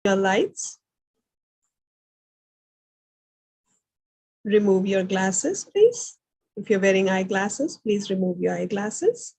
your lights. Remove your glasses, please. If you're wearing eyeglasses, please remove your eyeglasses.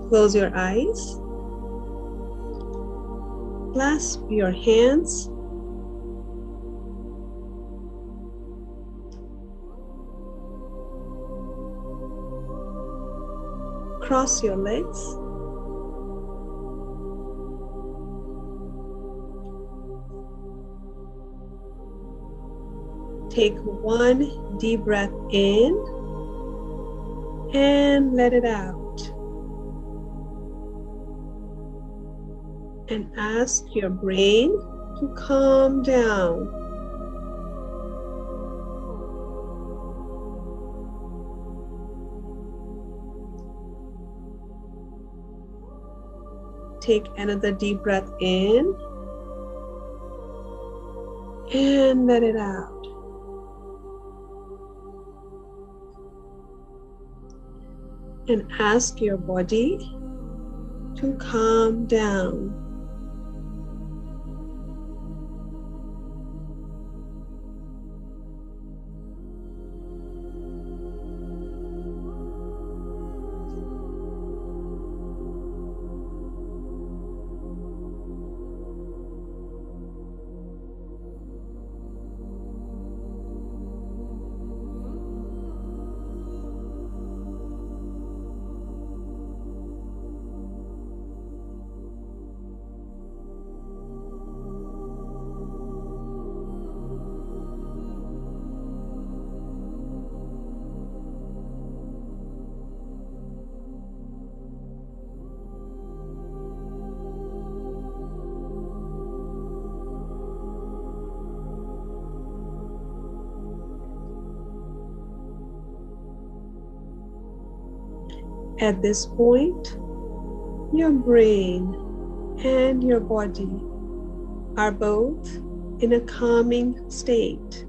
Close your eyes. Clasp your hands. Cross your legs. Take one deep breath in and let it out. And ask your brain to calm down. Take another deep breath in and let it out. And ask your body to calm down. At this point, your brain and your body are both in a calming state.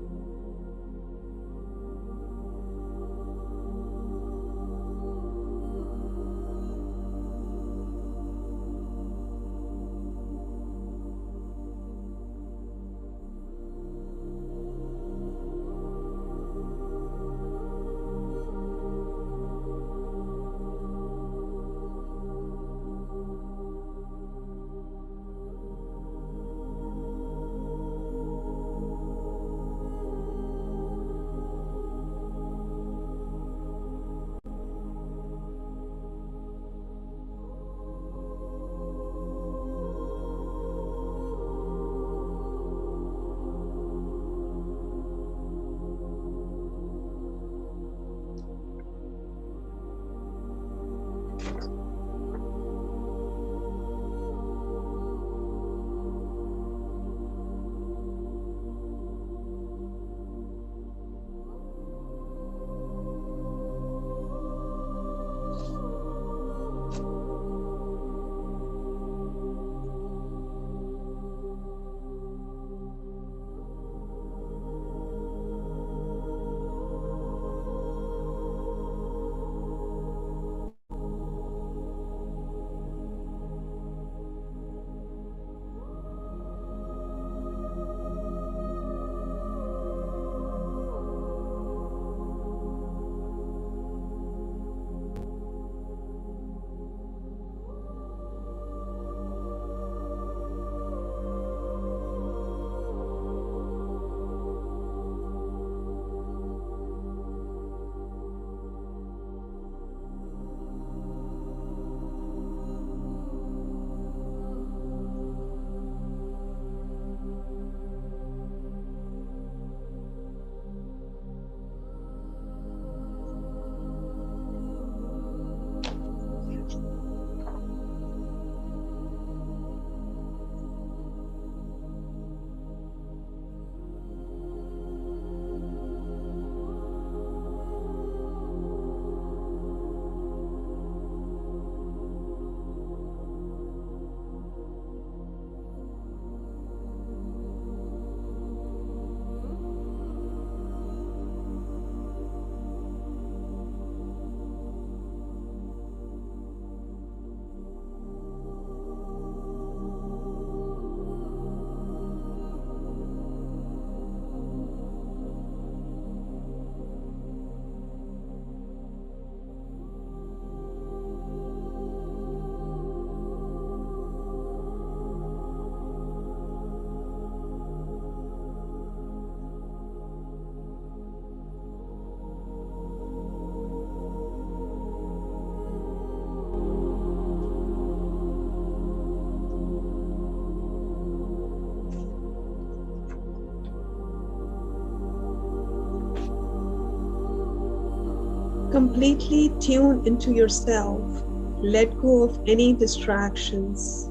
Completely tune into yourself. Let go of any distractions.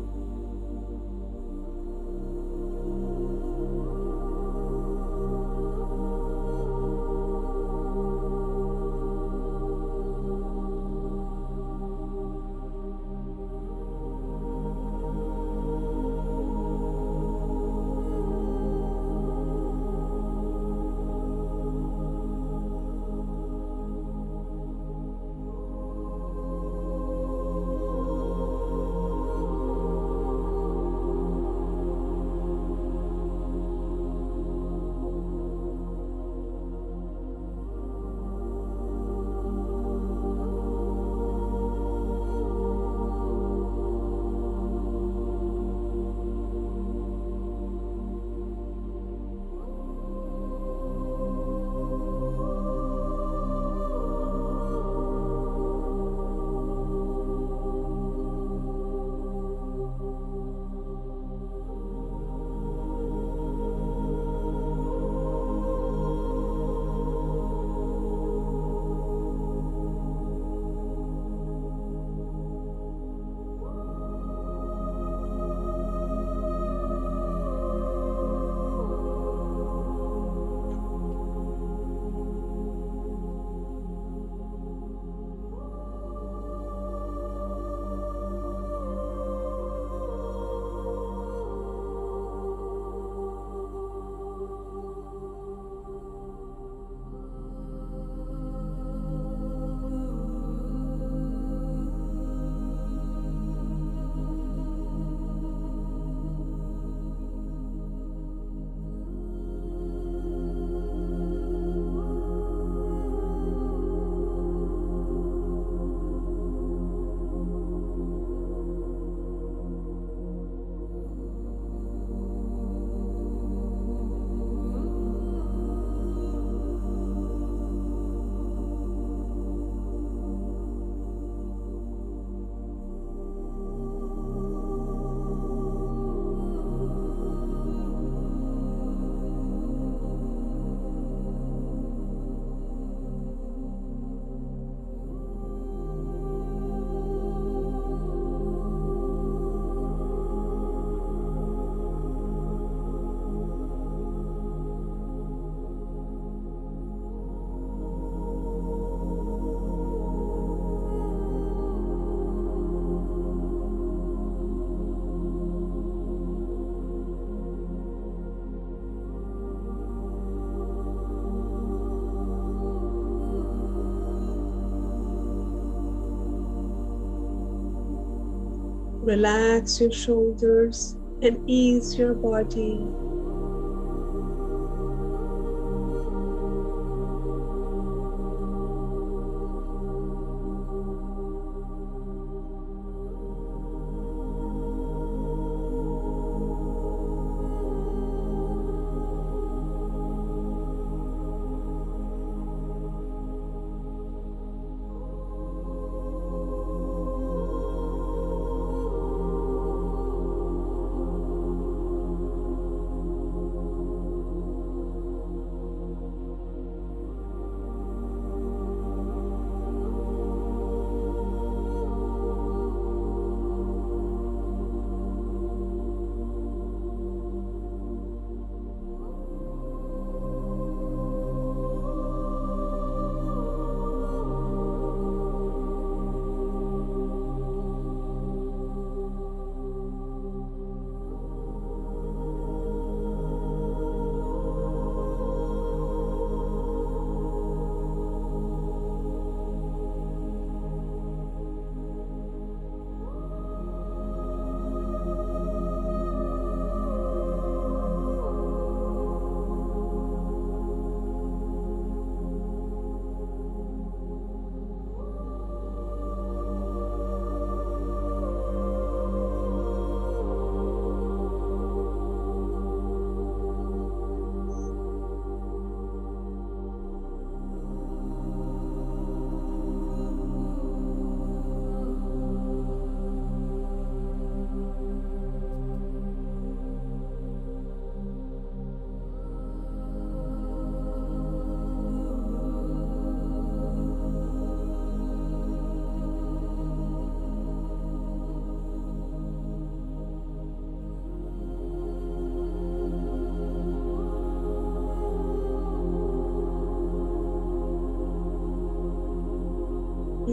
Relax your shoulders and ease your body.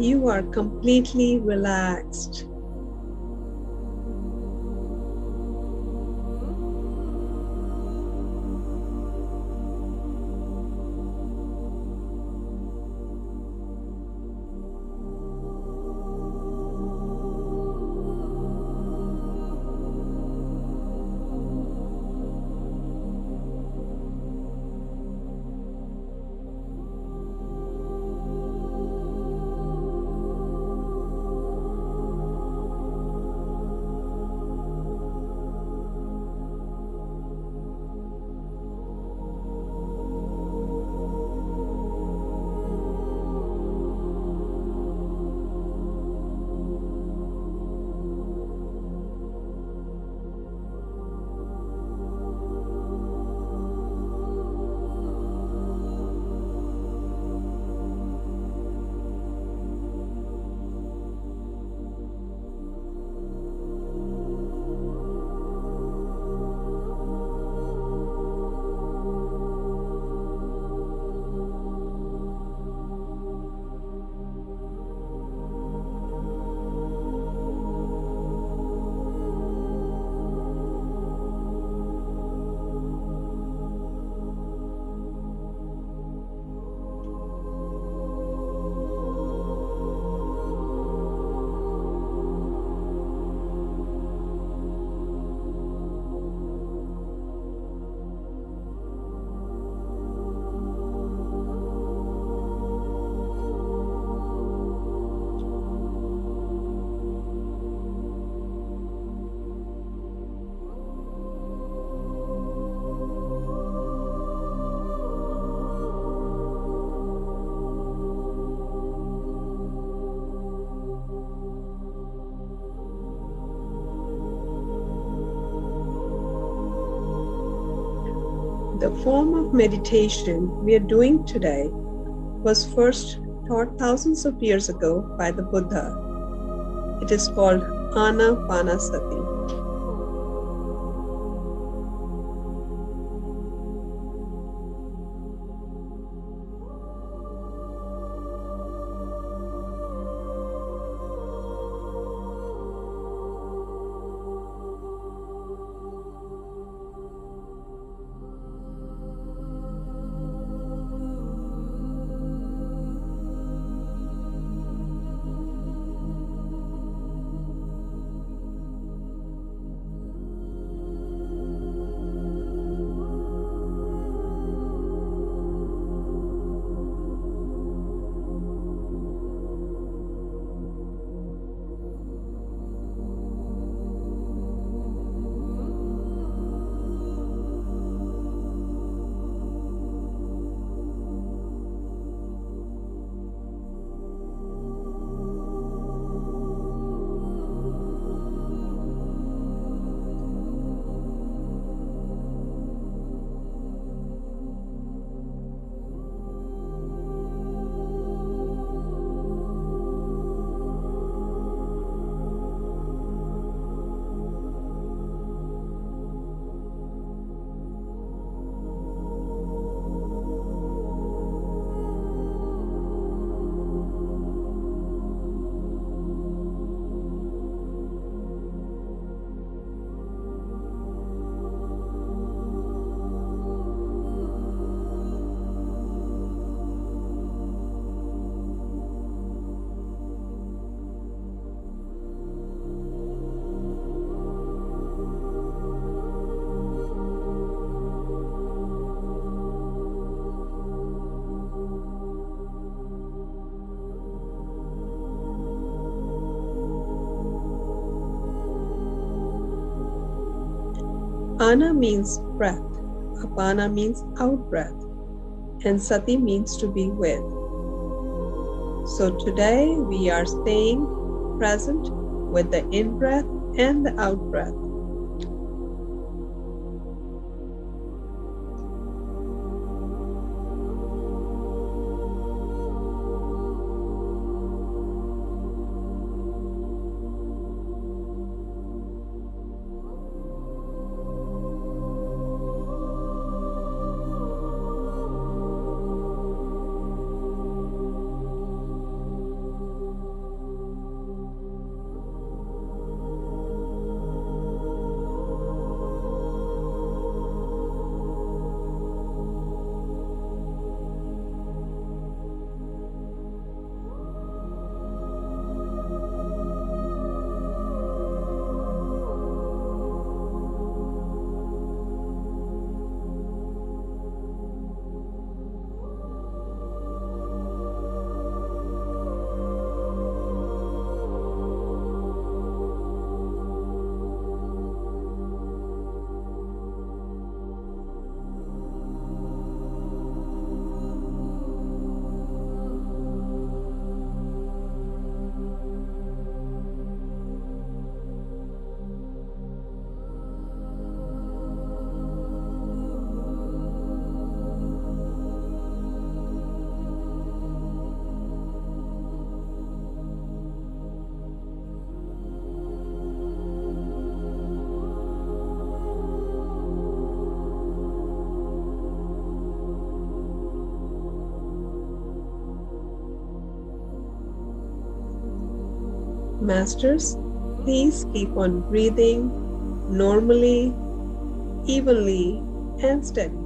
you are completely relaxed. The form of meditation we are doing today was first taught thousands of years ago by the Buddha. It is called Anapanasati. Ana means breath, Apana means out breath, and Sati means to be with. So today we are staying present with the in breath and the out breath. Masters, please keep on breathing normally, evenly, and steady.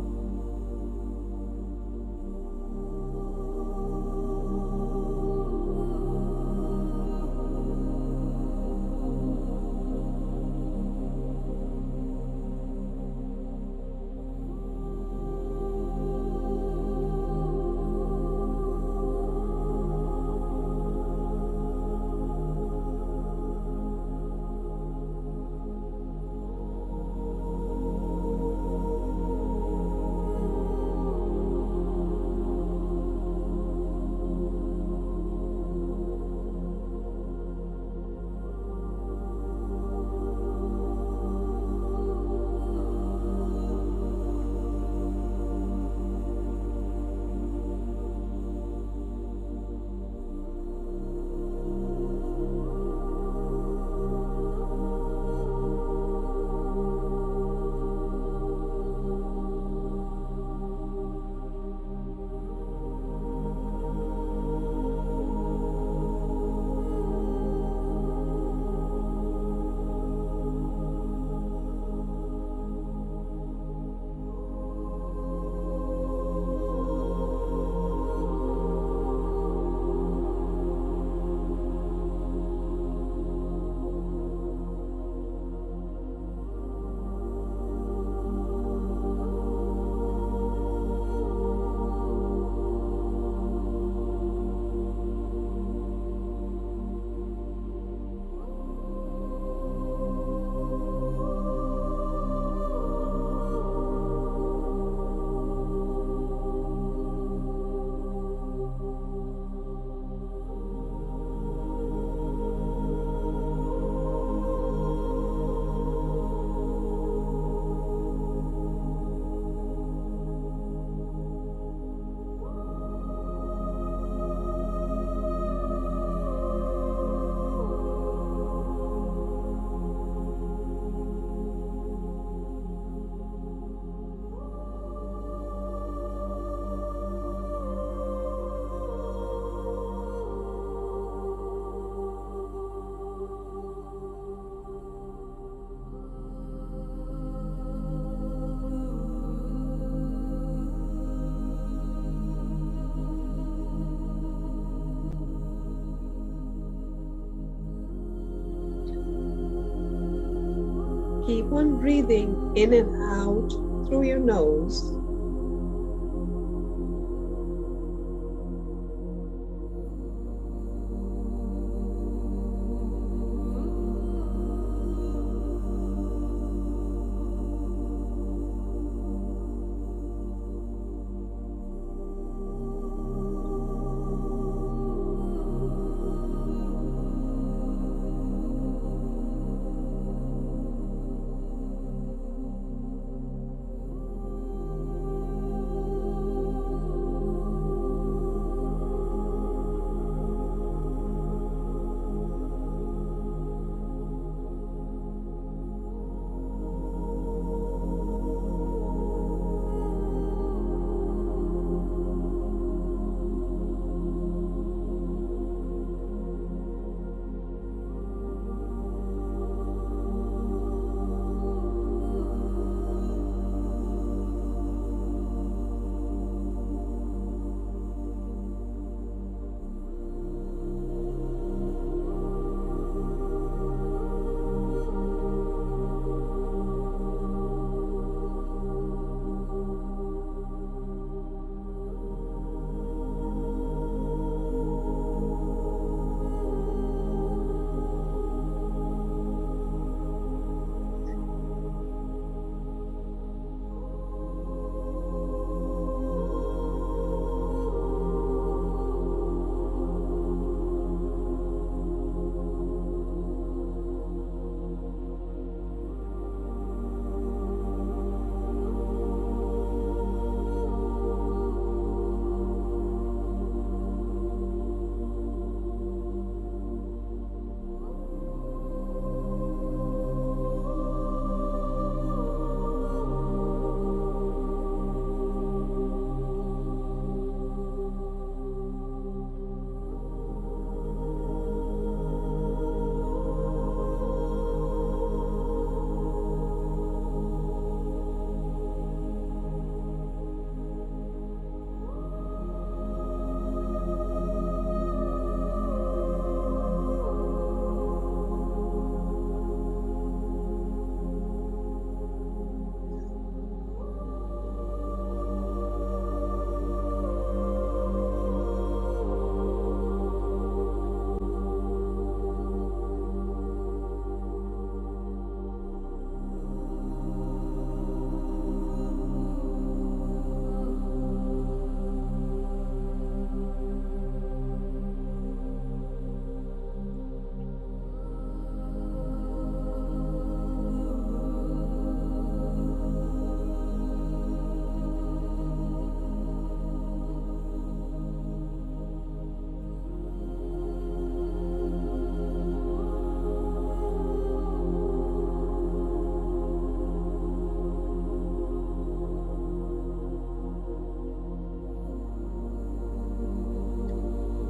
Keep on breathing in and out through your nose.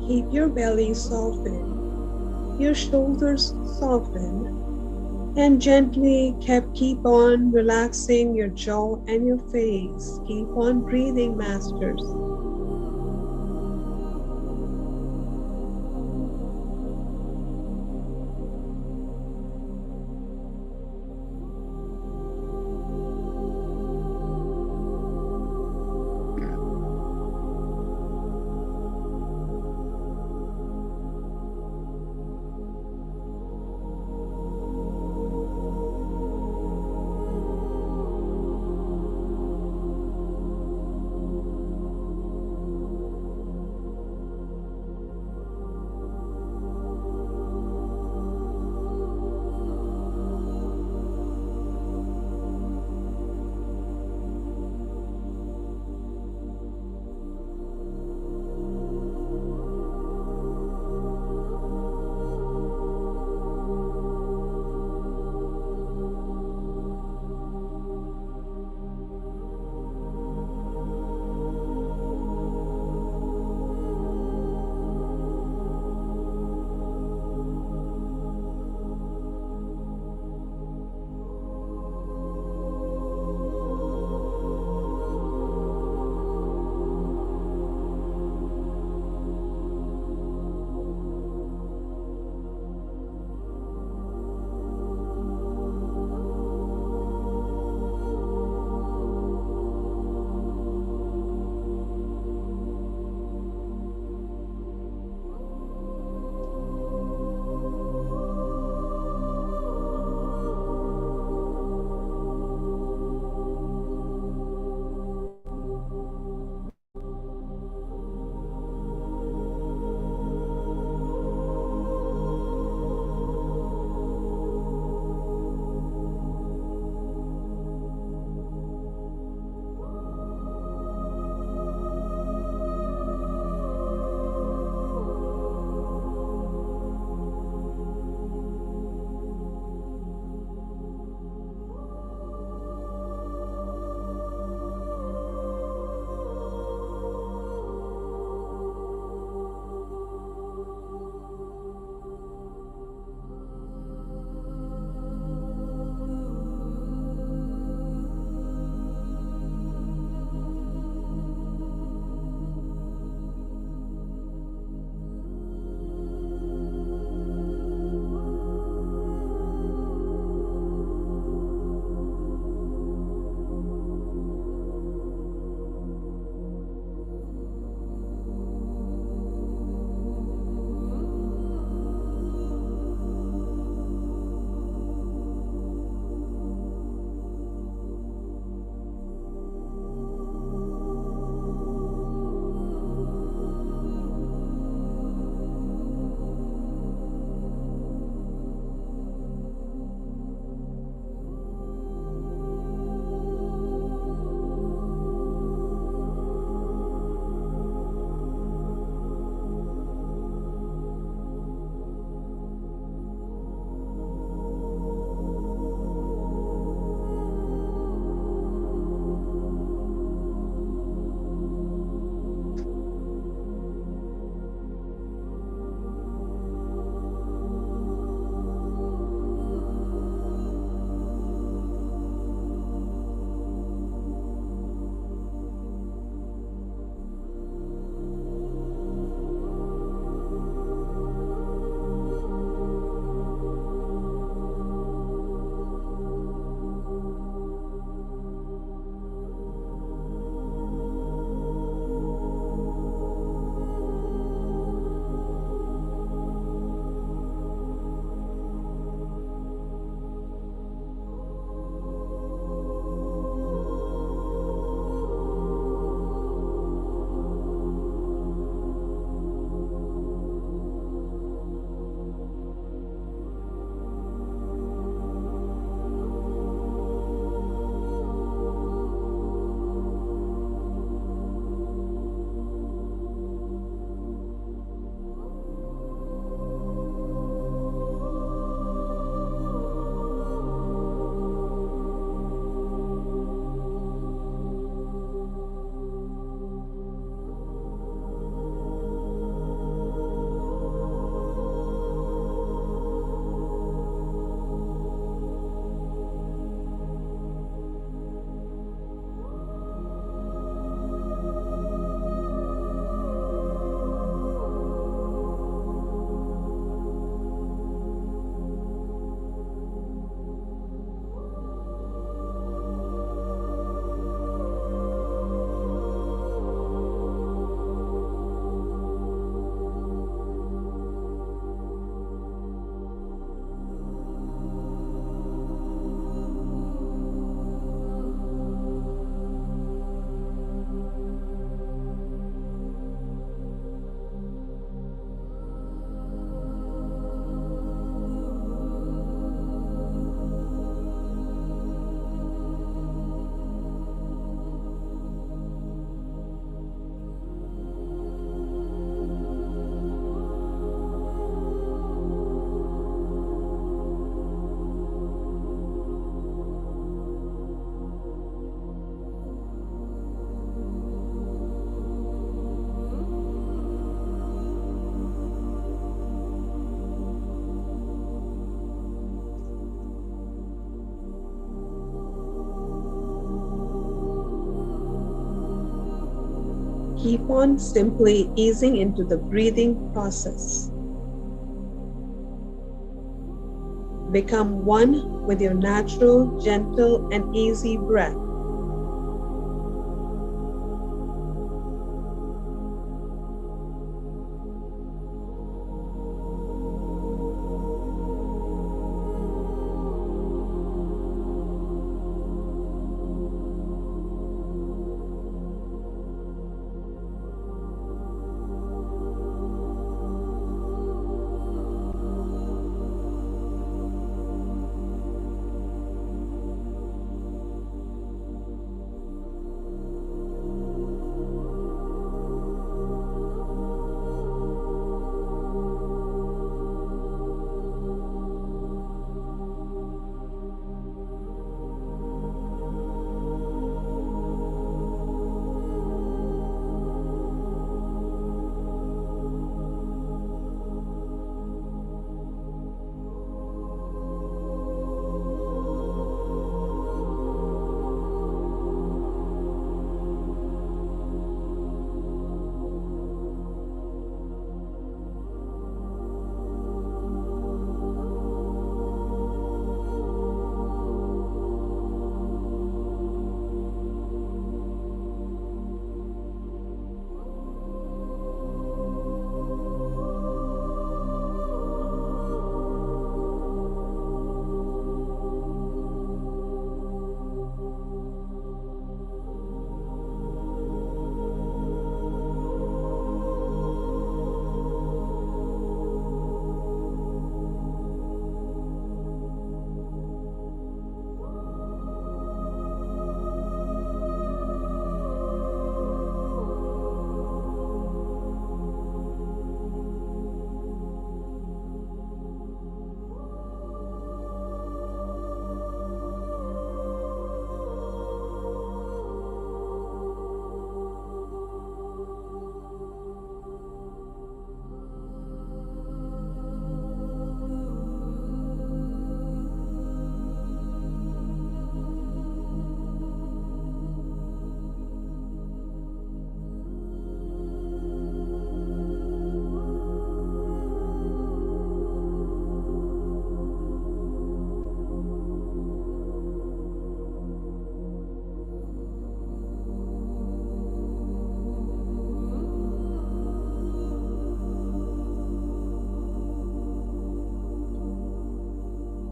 Keep your belly softened, your shoulders soften, and gently keep on relaxing your jaw and your face. Keep on breathing, masters. Keep on simply easing into the breathing process. Become one with your natural, gentle, and easy breath.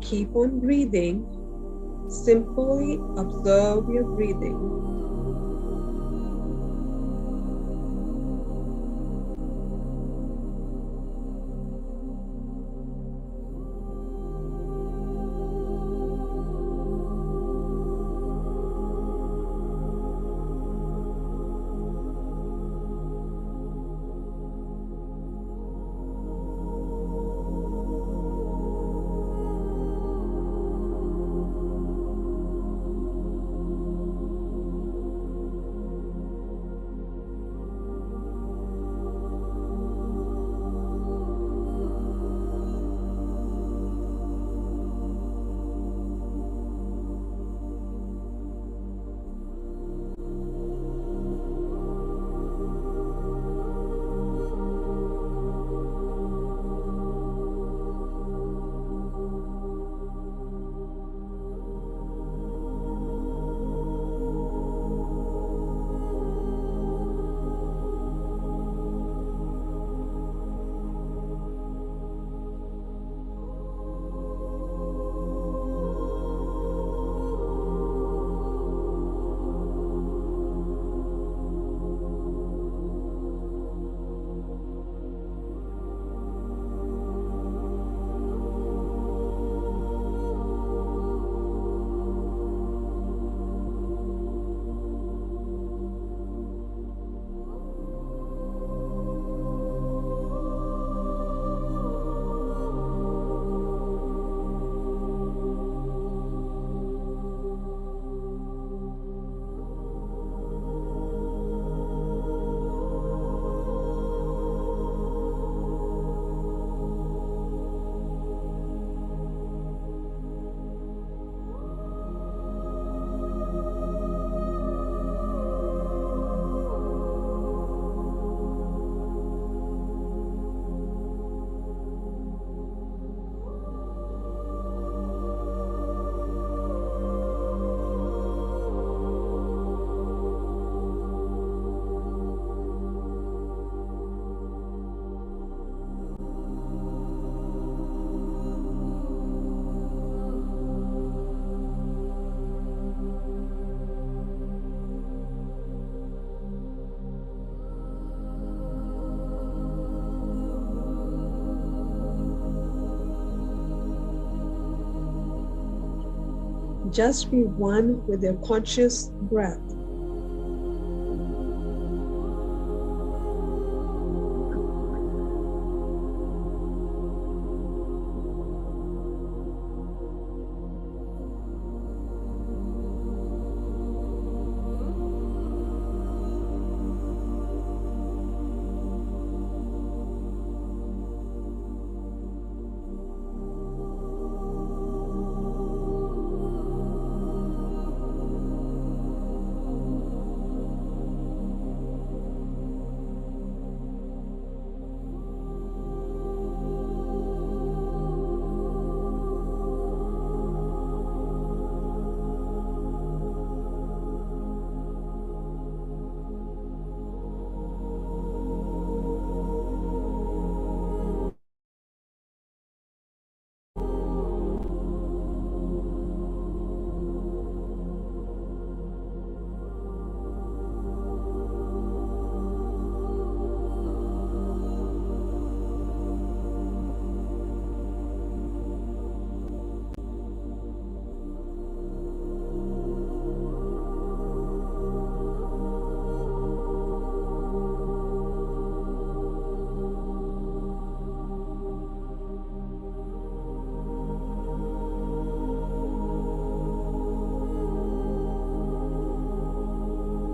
Keep on breathing. Simply observe your breathing. Just be one with your conscious breath.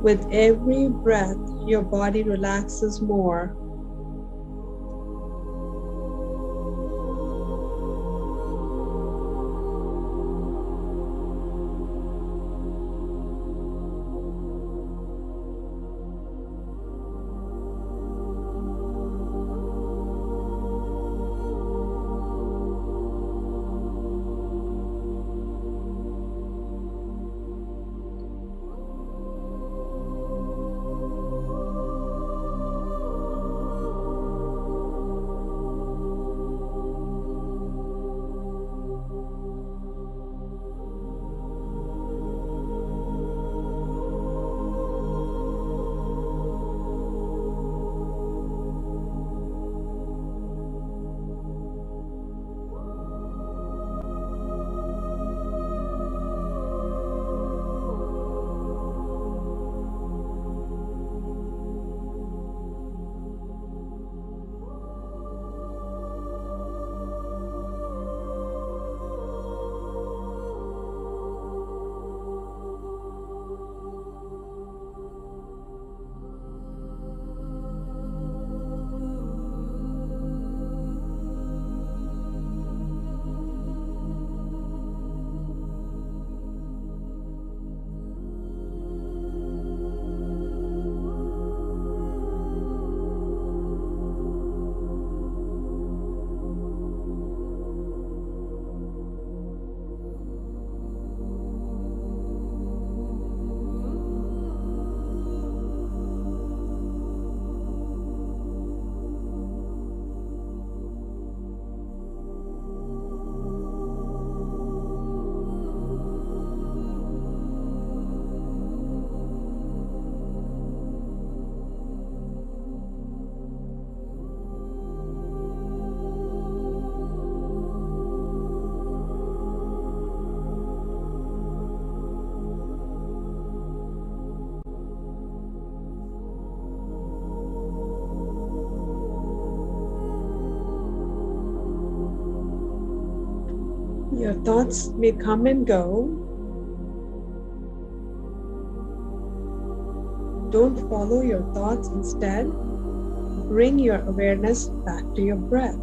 With every breath, your body relaxes more. Your thoughts may come and go. Don't follow your thoughts. Instead, bring your awareness back to your breath.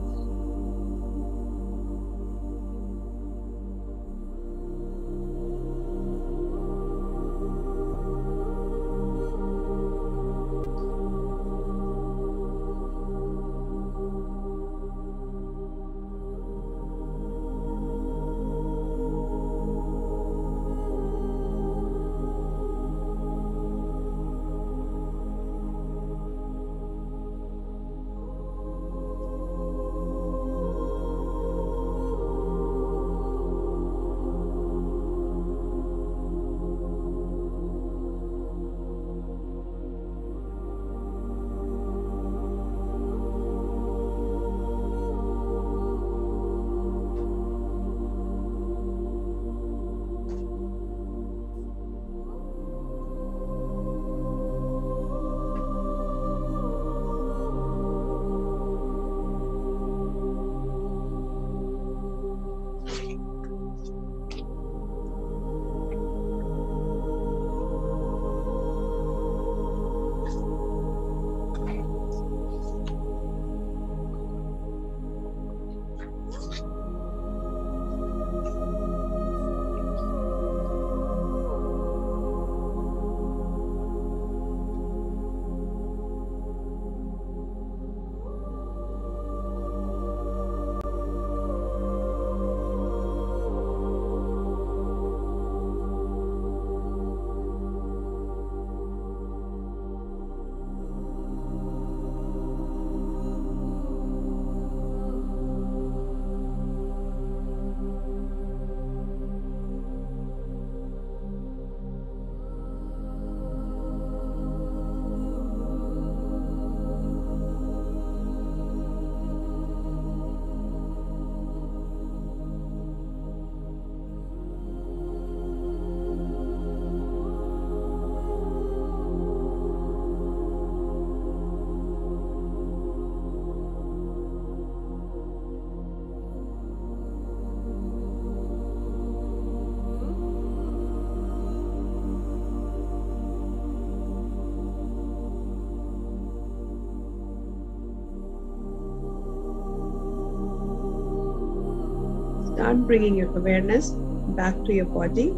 Start bringing your awareness back to your body.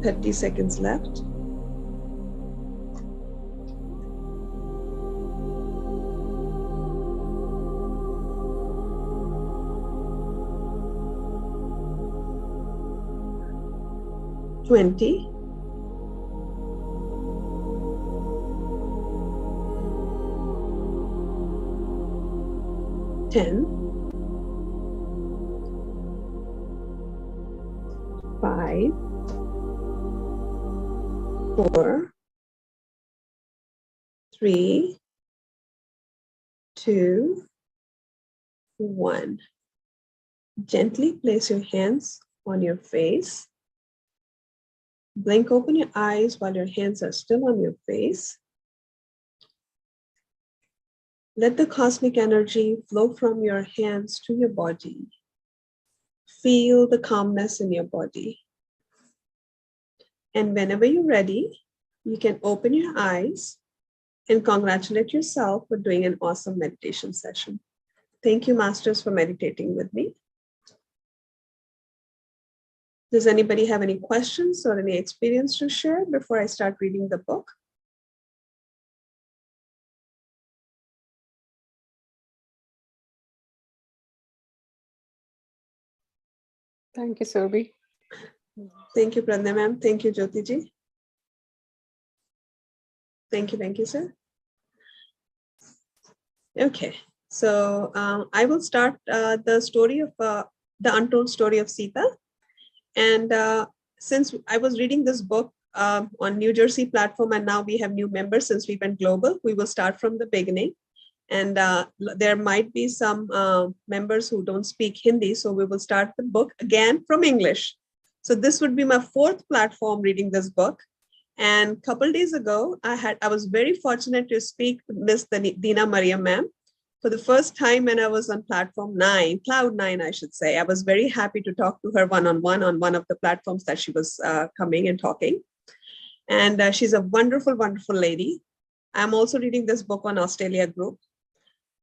30 seconds left. Twenty. 10, 5, 4, 3, 2, 1. Gently place your hands on your face. Blink open your eyes while your hands are still on your face. Let the cosmic energy flow from your hands to your body. Feel the calmness in your body. And whenever you're ready, you can open your eyes and congratulate yourself for doing an awesome meditation session. Thank you, Masters, for meditating with me. Does anybody have any questions or any experience to share before I start reading the book? Thank you, Surabhi. Thank you, Pradnya ma'am. Thank you, Jyoti ji. Thank you, sir. Okay, so I will start the story of the untold story of Sita. And since I was reading this book on New Jersey platform, and now we have new members since we went global, we will start from the beginning. And there might be some members who don't speak Hindi, so we will start the book again from English. So this would be my 4th platform reading this book. And a couple days ago, I was very fortunate to speak to Miss Dina Maria ma'am for the first time when I was on platform 9, cloud 9, I should say. I was very happy to talk to her one-on-one on one of the platforms that she was coming and talking. And she's a wonderful, wonderful lady. I'm also reading this book on Australia Group.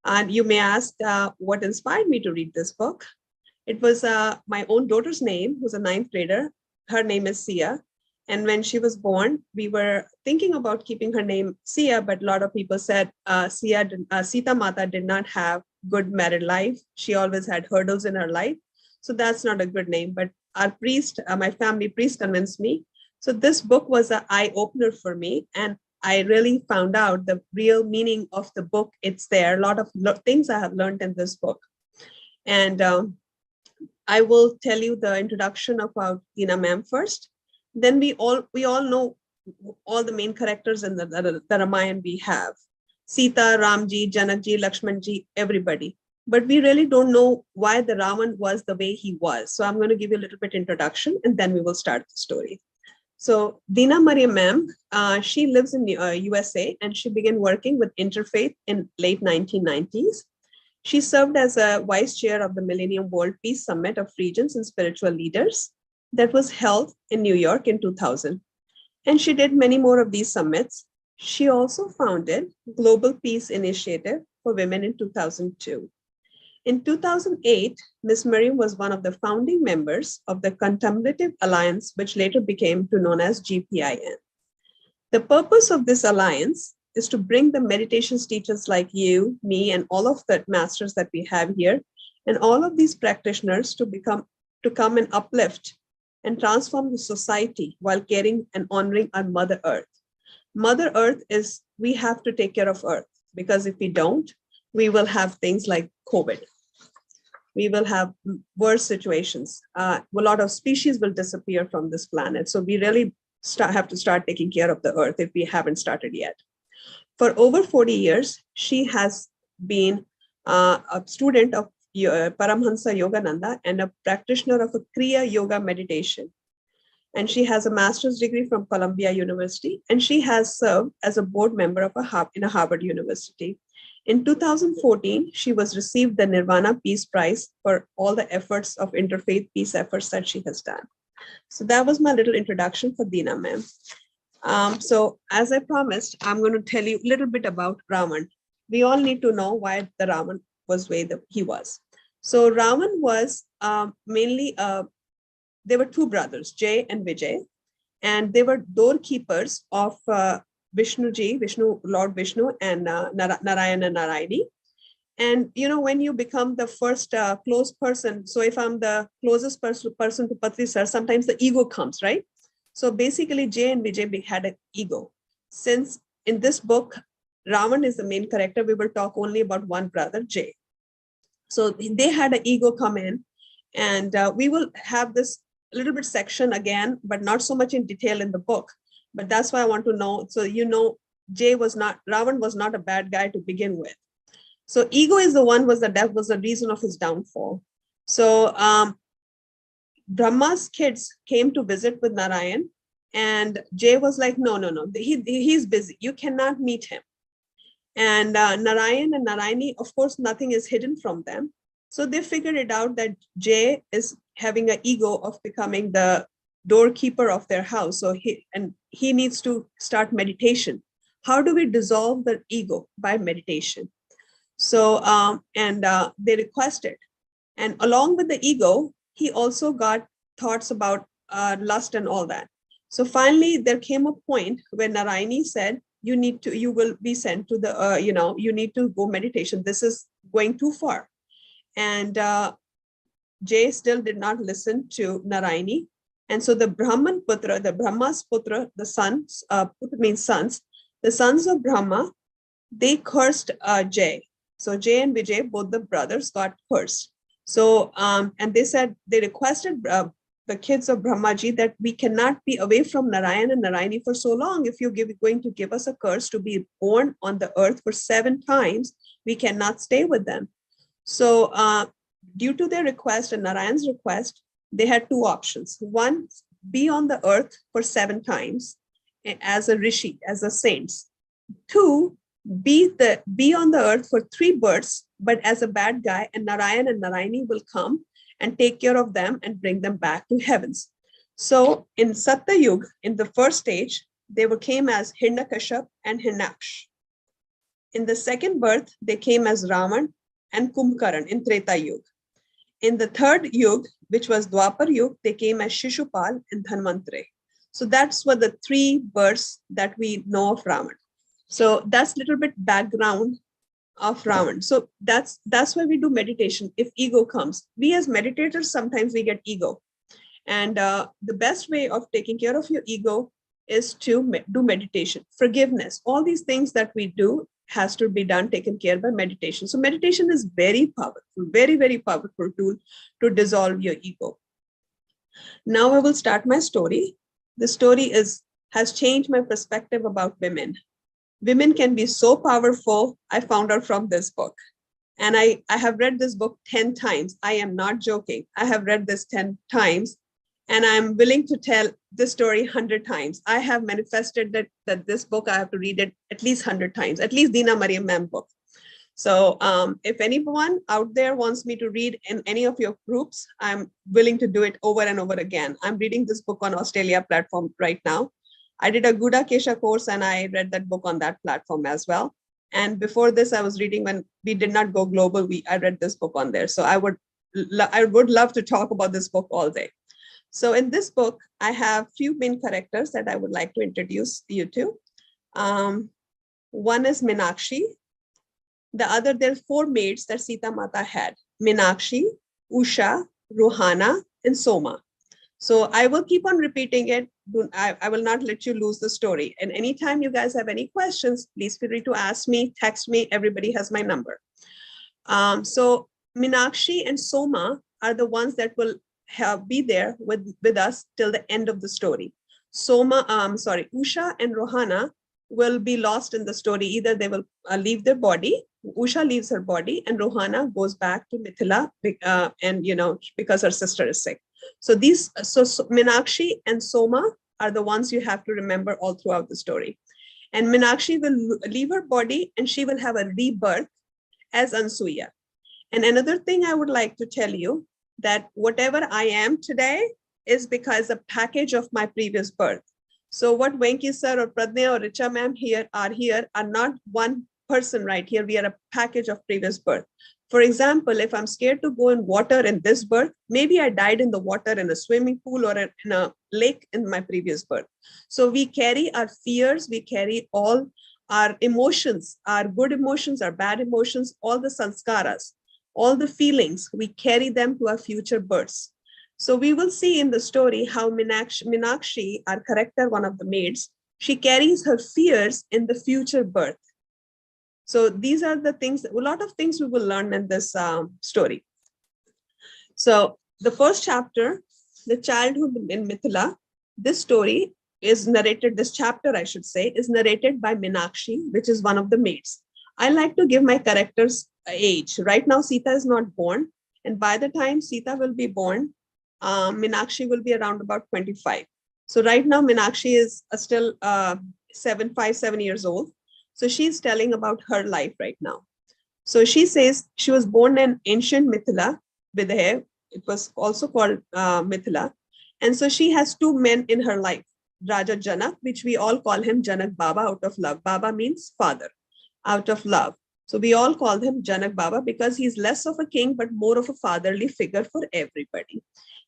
And you may ask what inspired me to read this book. It was my own daughter's name, who's a 9th grader. Her name is Sia. And when she was born, we were thinking about keeping her name Sia, but a lot of people said Sita Mata did not have good married life. She always had hurdles in her life. So that's not a good name. But our priest, my family priest convinced me. So this book was an eye-opener for me. And I really found out the real meaning of the book. It's there. A lot of things I have learned in this book. And I will tell you the introduction about Dina ma'am first. Then we all know all the main characters in the Ramayana we have. Sita, Ramji, Janakji, Lakshmanji, everybody. But we really don't know why the Ravan was the way he was. So I'm going to give you a little bit introduction and then we will start the story. So Dina Maria ma'am, she lives in USA and she began working with Interfaith in late 1990s. She served as a vice chair of the Millennium World Peace Summit of Regions and Spiritual Leaders that was held in New York in 2000. And she did many more of these summits. She also founded Global Peace Initiative for Women in 2002. In 2008, Ms. Mariam was one of the founding members of the Contemplative Alliance, which later became known as GPIN. The purpose of this alliance is to bring the meditation teachers like you, me, and all of the masters that we have here, and all of these practitioners to come and uplift and transform the society while caring and honoring our Mother Earth. Mother Earth is, we have to take care of Earth, because if we don't, we will have things like COVID. We will have worse situations. A lot of species will disappear from this planet. So we really have to start taking care of the Earth if we haven't started yet. For over 40 years, she has been a student of Paramhansa Yogananda and a practitioner of a Kriya Yoga meditation. And she has a master's degree from Columbia University, and she has served as a board member of in a Harvard University. In 2014, she was received the Nirvana Peace Prize for all the efforts of interfaith peace efforts that she has done. So that was my little introduction for Dina ma'am. So as I promised, I'm going to tell you a little bit about Ravan. We all need to know why the Ravan was the way that he was. So Ravan was mainly, there were two brothers, Jay and Vijay, and they were doorkeepers of Vishnu, Lord Vishnu, and Narayana Narayani. And when you become the first close person, so if I'm the closest person to Patri sir, sometimes the ego comes, right? So basically, Jay and Vijay had an ego. Since in this book, Ravan is the main character, we will talk only about one brother, Jay. So they had an ego come in, and we will have this little bit section again, but not so much in detail in the book. But that's why I want to know. So Ravan was not a bad guy to begin with. So ego is the one that was the reason of his downfall. So Brahma's kids came to visit with Narayan, and Jay was like, no, he's busy. You cannot meet him. And Narayan and Narayani, of course, nothing is hidden from them. So they figured it out that Jay is having an ego of becoming the doorkeeper of their house. So he needs to start meditation. How do we dissolve the ego? By meditation. So, they requested. And along with the ego, he also got thoughts about lust and all that. So finally, there came a point where Narayani said, you will be sent to the, you need to go meditation. This is going too far. And Jay still did not listen to Narayani. And so the Brahman Putra, the Brahma's Putra, the sons, Putra means sons, the sons of Brahma, they cursed Jay. So Jay and Vijay, both the brothers, got cursed. So, and they requested the kids of Brahmaji that we cannot be away from Narayan and Narayani for so long. If you're going to give us a curse to be born on the earth for 7 times, we cannot stay with them. So due to their request and Narayan's request, they had 2 options. One, be on the earth for 7 times as a rishi, as a saints. 2, be on the earth for 3 births, but as a bad guy, and Narayan and Narayani will come and take care of them and bring them back to heavens. So in Satya Yuga, in the first stage, they came as Hiranyakashipu and Hiranyaksh. In the second birth, they came as Ravan and Kumbhakaran in Treta Yuga. In the third Yuga, which was Dwapar Yuga, they came as Shishupal and Dhanvantari. So that's what the 3 births that we know of Ravan. So that's a little bit background of Ravan. So that's why we do meditation. If ego comes, we as meditators, sometimes we get ego. And the best way of taking care of your ego is to do meditation. Forgiveness, all these things that we do has to be taken care by meditation. So meditation is very powerful, very, very powerful tool to dissolve your ego. Now I will start my story. The story has changed my perspective about women. Women can be so powerful. I found out from this book. And I have read this book 10 times. I am not joking. I have read this 10 times, and I'm willing to tell this story 100 times. I have manifested that this book, I have to read it at least 100 times, at least Dina Mariam Ma'am book. So if anyone out there wants me to read in any of your groups, I'm willing to do it over and over again. I'm reading this book on Australia platform right now. I did a Guda Kesha course, and I read that book on that platform as well. And before this, I was reading when we did not go global. I read this book on there. So I would love to talk about this book all day. So in this book, I have few main characters that I would like to introduce you to. One is Meenakshi. The other, there are 4 maids that Sita Mata had: Meenakshi, Usha, Rohana, and Soma. So I will keep on repeating it. I will not let you lose the story. And anytime you guys have any questions, please feel free to ask me, text me. Everybody has my number. So Meenakshi and Soma are the ones that will be there with us till the end of the story. Usha and Rohana will be lost in the story. Either they will leave their body, Usha leaves her body, and Rohana goes back to Mithila, and because her sister is sick. So Meenakshi and Soma are the ones you have to remember all throughout the story. And Meenakshi will leave her body, and she will have a rebirth as Ansuya. And another thing I would like to tell you, that whatever I am today is because a package of my previous birth. So what Venki sir or Pradnya or Richa ma'am are not one person right here. We are a package of previous birth. For example, if I'm scared to go in water in this birth, maybe I died in the water in a swimming pool or in a lake in my previous birth. So we carry our fears, we carry all our emotions, our good emotions, our bad emotions, all the sanskaras, all the feelings, we carry them to our future births. So we will see in the story how Minakshi, our character, one of the maids, she carries her fears in the future birth. So these are the things, a lot of things we will learn in this story. So the first chapter, the childhood in Mithila, this story is narrated, this chapter I should say, is narrated by Minakshi, which is one of the maids. I like to give my characters age. Right now, Sita is not born. And by the time Sita will be born, Minakshi will be around about 25. So right now, Minakshi is still 7 years old. So she's telling about her life right now. So she says she was born in ancient Mithila, Videha. It was also called Mithila. And so she has two men in her life, Raja Janak, which we all call him Janak Baba out of love. Baba means father, out of love. So we all call him Janak Baba because he's less of a king, but more of a fatherly figure for everybody.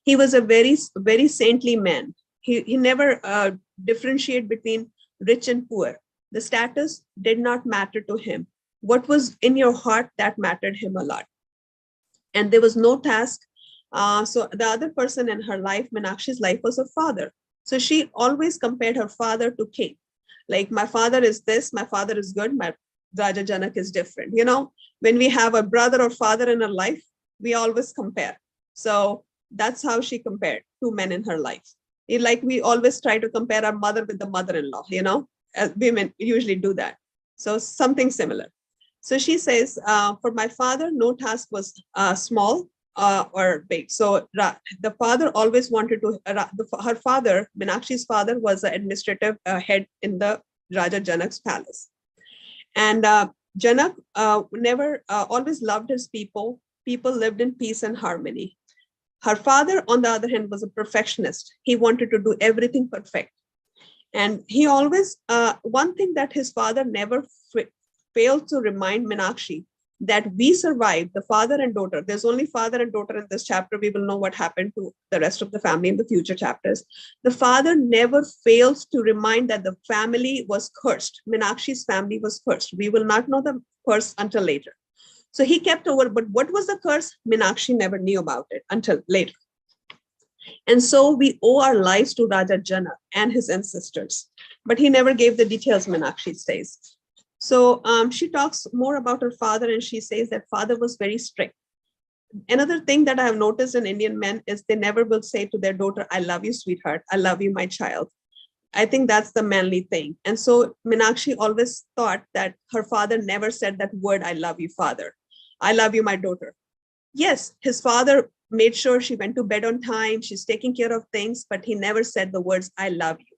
He was a very, very saintly man. He never differentiated between rich and poor. The status did not matter to him. What was in your heart, that mattered him a lot. And there was no task. So the other person in her life, Minakshi's life, was her father. So she always compared her father to king. Like, my father is this, my father is good, my Raja Janak is different. You know, when we have a brother or father in our life, we always compare. So that's how she compared two men in her life. Like, we always try to compare our mother with the mother-in-law, you know, as women usually do that. So something similar. So she says, for my father, no task was small or big. So the father always wanted to, her father, Minakshi's father, was the administrative head in the Raja Janak's palace. And Janak never always loved his people. People lived in peace and harmony. Her father, on the other hand, was a perfectionist. He wanted to do everything perfect. And he always, one thing that his father never failed to remind Minakshi, that we survived, the father and daughter. There's only father and daughter in this chapter. We will know what happened to the rest of the family in the future chapters. The father never fails to remind that the family was cursed. Minakshi's family was cursed. We will not know the curse until later. So he kept over, but what was the curse? Minakshi never knew about it until later. And so we owe our lives to Raja Janak and his ancestors, but he never gave the details, Minakshi says. So she talks more about her father, and she says that father was very strict. Another thing that I have noticed in Indian men is they never will say to their daughter, I love you, sweetheart. I love you, my child. I think that's the manly thing. And so Minakshi always thought that her father never said that word, I love you, father. I love you, my daughter. Yes, his father made sure she went to bed on time. She's taking care of things, but he never said the words, I love you.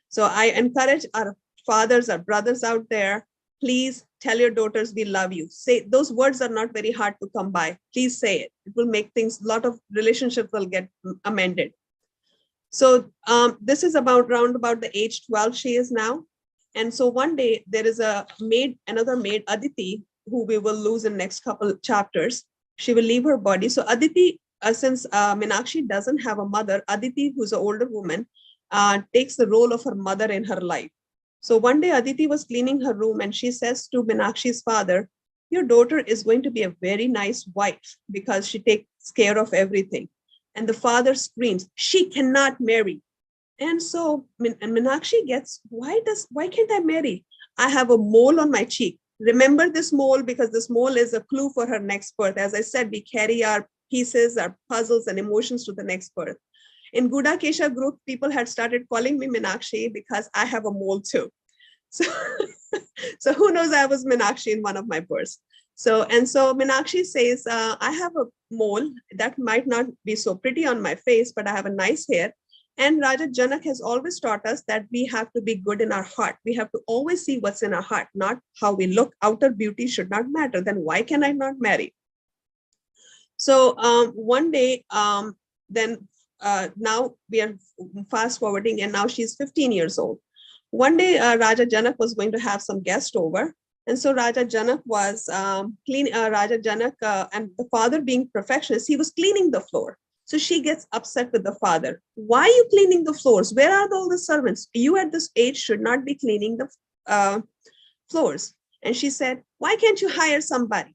So I encourage our fathers, our brothers out there, please tell your daughters we love you. Say, those words are not very hard to come by. Please say it. It will make things, a lot of relationships will get amended. So this is around about the age 12 she is now. And so one day there is a maid, another maid, Aditi, who we will lose in next couple chapters. She will leave her body. So Aditi, since Minakshi doesn't have a mother, Aditi, who's an older woman, takes the role of her mother in her life. So one day Aditi was cleaning her room and she says to Minakshi's father, your daughter is going to be a very nice wife because she takes care of everything. And the father screams, she cannot marry. And so Minakshi gets, why can't I marry? I have a mole on my cheek. Remember this mole, because this mole is a clue for her next birth. As I said, we carry our pieces, our puzzles and emotions to the next birth. In Gudakesha group, people had started calling me Minakshi because I have a mole too. So, so who knows, I was Minakshi in one of my births. So Minakshi says, I have a mole that might not be so pretty on my face, but I have a nice hair. And Raja Janak has always taught us that we have to be good in our heart. We have to always see what's in our heart, not how we look. Outer beauty should not matter. Then why can I not marry? So one day, now we are fast forwarding, and now she's 15 years old. One day, Raja Janak was going to have some guest over, And so Raja Janak was Raja Janak and the father being perfectionist, he was cleaning the floor. So she gets upset with the father. Why are you cleaning the floors? Where are all the servants? You at this age should not be cleaning the floors. And she said, why can't you hire somebody?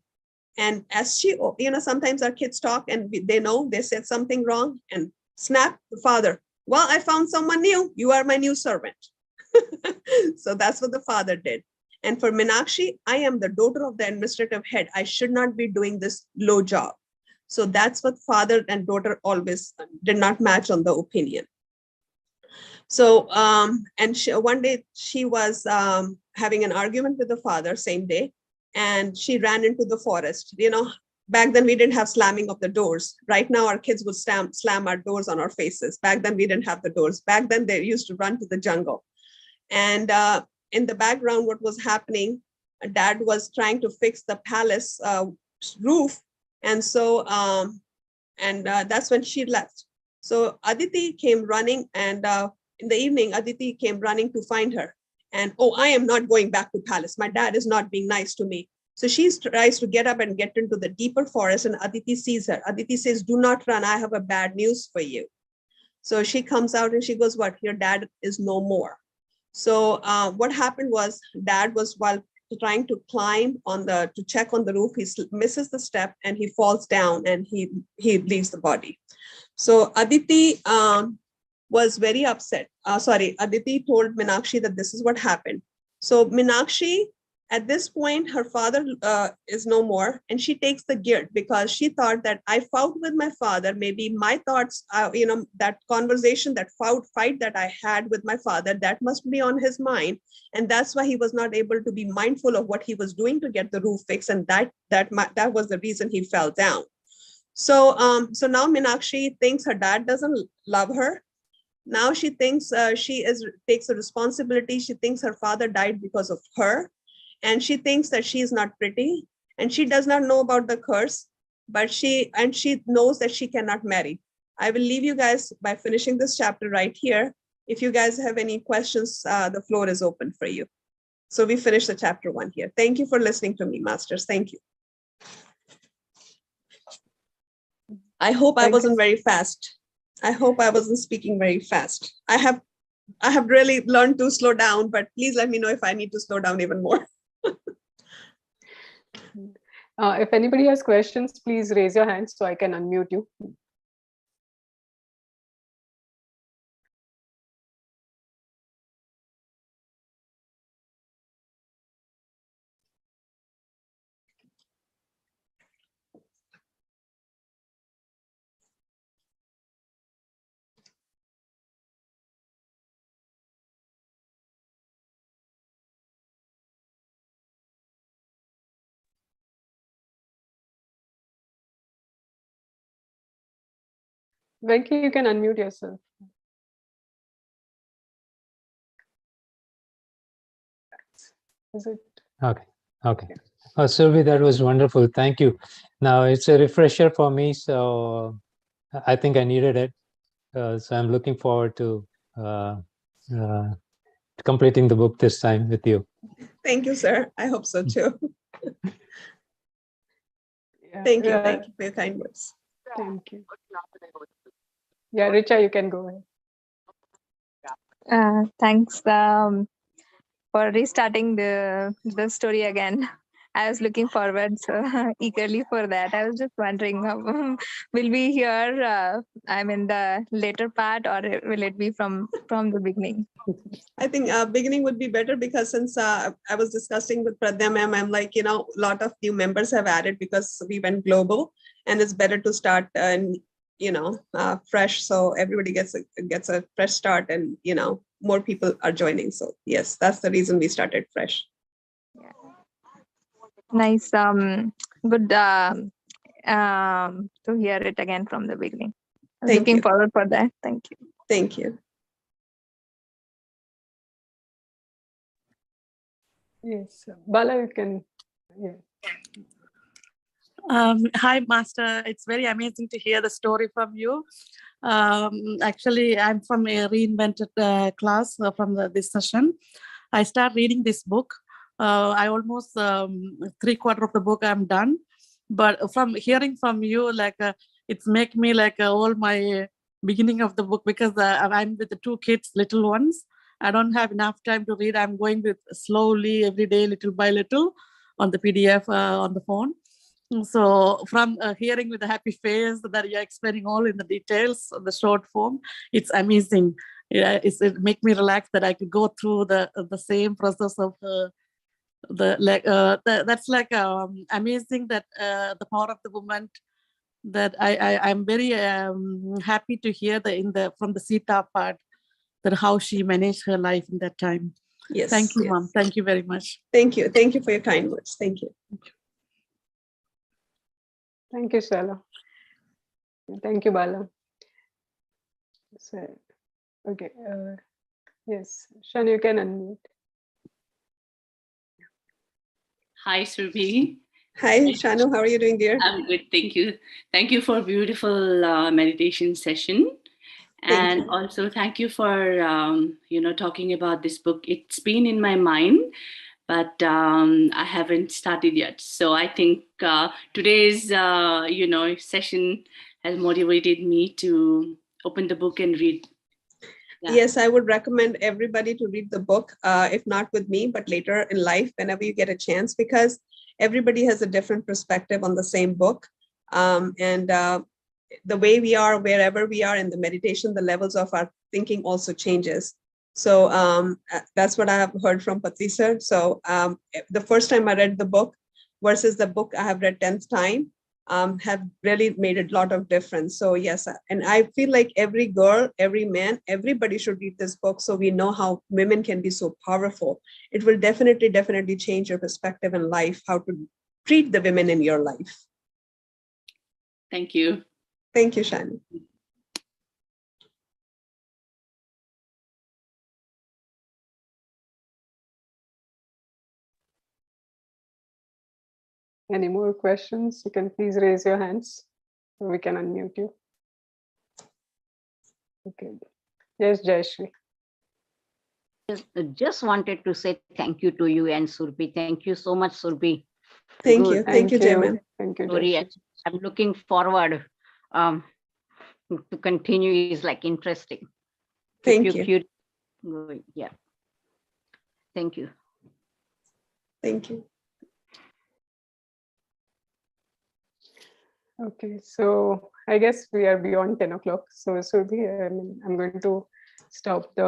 And as she, sometimes our kids talk and they know they said something wrong, and snap, the father, well, I found someone new. You are my new servant. So that's what the father did. And for Meenakshi, I am the daughter of the administrative head. I should not be doing this low job. So that's what father and daughter always did not match on the opinion. So, and one day she was having an argument with the father, same day, and she ran into the forest. Back then we didn't have slamming of the doors. Right now our kids would slam our doors on our faces. Back then we didn't have the doors. Back then they used to run to the jungle. And in the background, what was happening, dad was trying to fix the palace roof. And so, that's when she left. So Aditi came running, and in the evening, Aditi came running to find her. And, oh, I am not going back to palace. My dad is not being nice to me. So she tries to get up and get into the deeper forest, and Aditi sees her. Aditi says, do not run. I have a bad news for you. So she comes out and she goes, what? Your dad is no more. So what happened was, dad was, while trying to climb to check on the roof, he misses the step and he falls down and he leaves the body. So Aditi was very upset. Aditi told Meenakshi that this is what happened. So Meenakshi, at this point, her father is no more, and she takes the guilt because she thought that I fought with my father. Maybe my thoughts, that conversation, that fight that I had with my father, that must be on his mind. And that's why he was not able to be mindful of what he was doing to get the roof fixed. And that was the reason he fell down. So, so now Meenakshi thinks her dad doesn't love her. Now she thinks takes a responsibility. She thinks her father died because of her. And she thinks that she is not pretty, and she does not know about the curse, but she knows that she cannot marry. I will leave you guys by finishing this chapter right here. If you guys have any questions, the floor is open for you. So we finish the chapter 1 here. Thank you for listening to me, masters. Thank you. I hope I wasn't very fast. I hope I wasn't speaking very fast. I have really learned to slow down, but please let me know if I need to slow down even more. If anybody has questions, please raise your hand so I can unmute you. Venki, you can unmute yourself. Is it? Okay. Surabhi, that was wonderful. Thank you. Now it's a refresher for me, so I think I needed it. So I'm looking forward to completing the book this time with you. Thank you, sir. I hope so too. Yeah, Thank you for your kind words. Thank you. Yeah, Richa, you can go ahead. Thanks for restarting the story again. I was looking forward eagerly for that. I was just wondering, will we hear, the later part, or will it be from the beginning? I think beginning would be better, because since I was discussing with Pradnya ma'am, I'm like, a lot of new members have added because we went global, and it's better to start fresh, so everybody gets a fresh start, and more people are joining. So yes, that's the reason we started fresh. Yeah. Nice. Good to hear it again from the beginning. I'm looking forward for that. Thank you. Thank you. Yes, Bala, you can. Yeah. Hi, Master. It's very amazing to hear the story from you. Actually, I'm from a reinvented class from this session. I started reading this book I almost 3/4 of the book I'm done. But from hearing from you, like it's make me like all my beginning of the book, because I'm with the 2 kids, little ones. I don't have enough time to read. I'm going with slowly every day, little by little, on the PDF on the phone. So from hearing with a happy face that you're explaining all in the details of the short form, it's amazing. Yeah, it make me relax that I could go through the same process of that's like amazing that the power of the woman, that I'm very happy to hear from the Sita part, that how she managed her life in that time. Yes. Thank you, yes. Mom. Thank you very much. Thank you. Thank you for your kind words. Thank you. Thank you, Shala. Thank you, Bala. So, okay. Yes, Shan, you can unmute. Hi, Surbhi. Hi, Shanu. How are you doing, dear? I'm good, thank you. Thank you for a beautiful meditation session. Thank And also thank you for, talking about this book. It's been in my mind, but I haven't started yet. So I think today's, session has motivated me to open the book and read. Yeah. Yes, I would recommend everybody to read the book, if not with me, but later in life, whenever you get a chance, because everybody has a different perspective on the same book. And the way we are, wherever we are in the meditation, the levels of our thinking also changes. So that's what I have heard from Patricia. So the first time I read the book versus the book I have read 10th time, have really made a lot of difference. So yes, and I feel like every girl, every man, everybody should read this book, so we know how women can be so powerful. It will definitely change your perspective in life, how to treat the women in your life. Thank you. Thank you, Shani. Any more questions? You can please raise your hands so we can unmute you. Okay. Yes, Jayashree. Just wanted to say thank you to you and Surbhi. Thank you so much, Surbhi. Thank Good you. Thank you, Jayman. Thank you, story. Jayashree. I'm looking forward to continue. Is like interesting. Thank you. Cute. Yeah. Thank you. Thank you. Okay, so I guess we are beyond 10 o'clock. So Surbhi, I'm going to stop the